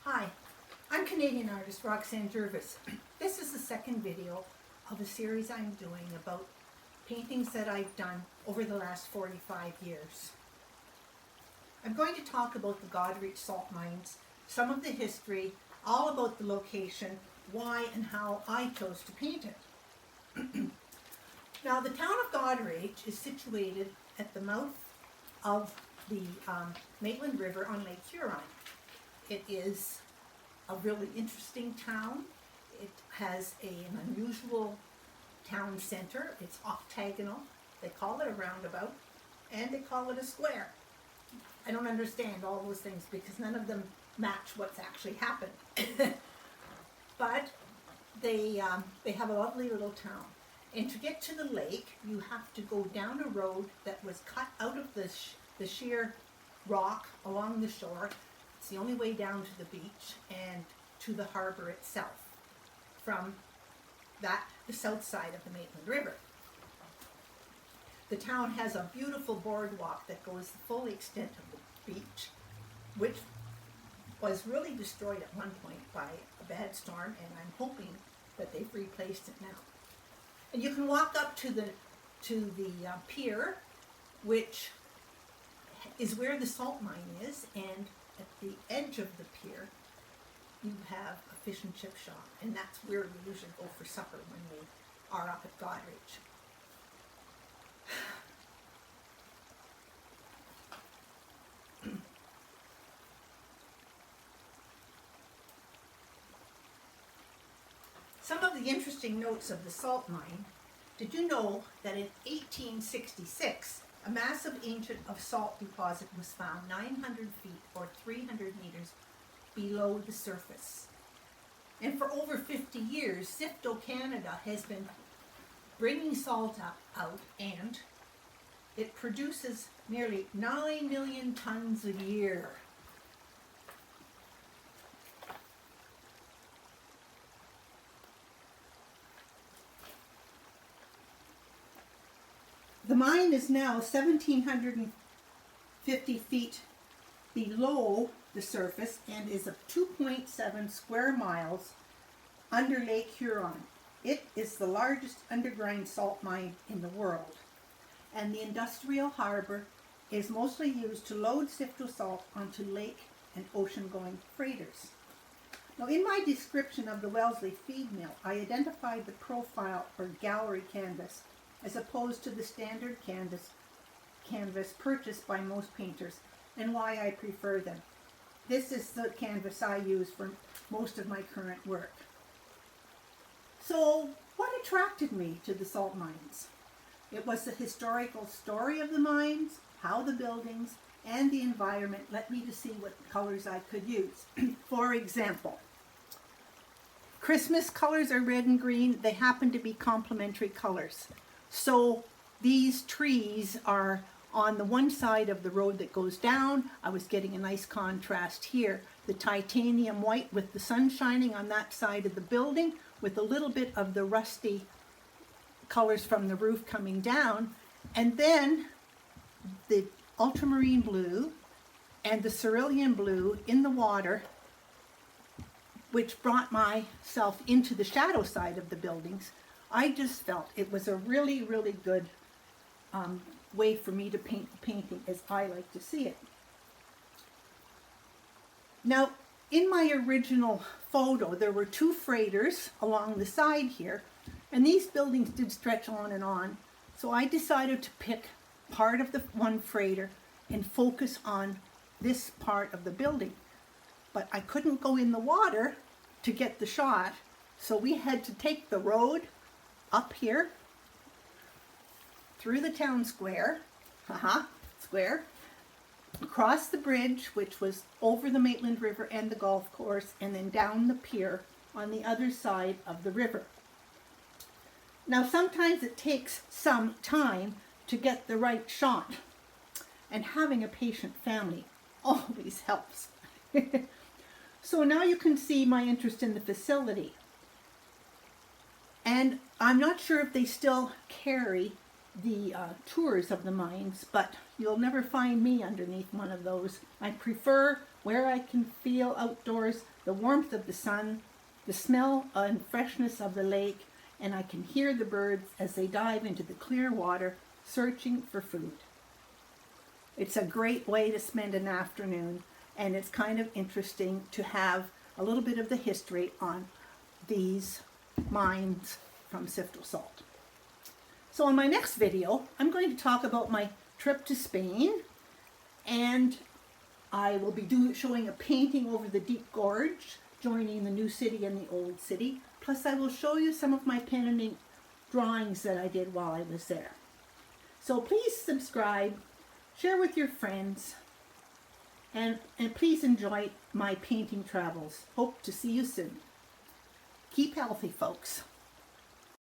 Hi, I'm Canadian artist Roxanne Jervis. This is the second video of a series I'm doing about paintings that I've done over the last 45 years. I'm going to talk about the Goderich salt mines, some of the history, all about the location, why and how I chose to paint it. Now, the town of Goderich is situated at the mouth of the Maitland River on Lake Huron. It is a really interesting town. It has an unusual town center. It's octagonal. They call it a roundabout, and they call it a square. I don't understand all those things because none of them match what's actually happened. But they have a lovely little town. And to get to the lake, you have to go down a road that was cut out of the sheer rock along the shore. It's the only way down to the beach and to the harbor itself from the south side of the Maitland River. The town has a beautiful boardwalk that goes the full extent of the beach, which was really destroyed at one point by a bad storm, and I'm hoping that they've replaced it now. And you can walk up to the pier, which is where the salt mine is, and at the edge of the pier you have a fish and chip shop, and that's where we usually go for supper when we are up at Goderich. Some of the interesting notes of the salt mine. Did you know that in 1866 a massive ancient of salt deposit was found 900 feet or 300 meters below the surface? And for over 50 years, Sifto Canada has been bringing salt out, and it produces nearly 9 million tons a year. The mine is now 1,750 feet below the surface and is 2.7 square miles under Lake Huron. It is the largest underground salt mine in the world, and the industrial harbor is mostly used to load Sifto salt onto lake and ocean-going freighters. Now, in my description of the Wellesley feed mill, I identified the profile or gallery canvas as opposed to the standard canvas purchased by most painters, and why I prefer them. This is the canvas I use for most of my current work. So, what attracted me to the salt mines? It was the historical story of the mines, how the buildings and the environment led me to see what colors I could use. For example, Christmas colors are red and green. They happen to be complementary colors. So these trees are on the one side of the road that goes down. I was getting a nice contrast here. The titanium white with the sun shining on that side of the building with a little bit of the rusty colors from the roof coming down. And then the ultramarine blue and the cerulean blue in the water, which brought myself into the shadow side of the buildings. I just felt it was a really, really good way for me to paint the painting as I like to see it. Now, in my original photo, there were two freighters along the side here, and these buildings did stretch on and on. So I decided to pick part of the one freighter and focus on this part of the building. But I couldn't go in the water to get the shot, so we had to take the road up here through the town square, across the bridge, which was over the Maitland River and the golf course, and then down the pier on the other side of the river. Now, sometimes it takes some time to get the right shot, and having a patient family always helps. So now you can see my interest in the facility. And I'm not sure if they still carry the tours of the mines, but you'll never find me underneath one of those. I prefer where I can feel outdoors the warmth of the sun, the smell and freshness of the lake, and I can hear the birds as they dive into the clear water searching for food. It's a great way to spend an afternoon, and it's kind of interesting to have a little bit of the history on these mines from Siftal salt. So in my next video, I'm going to talk about my trip to Spain, and I will be showing a painting over the deep gorge, joining the new city and the old city. Plus I will show you some of my pen and ink drawings that I did while I was there. So please subscribe, share with your friends, and please enjoy my painting travels. Hope to see you soon. Keep healthy, folks.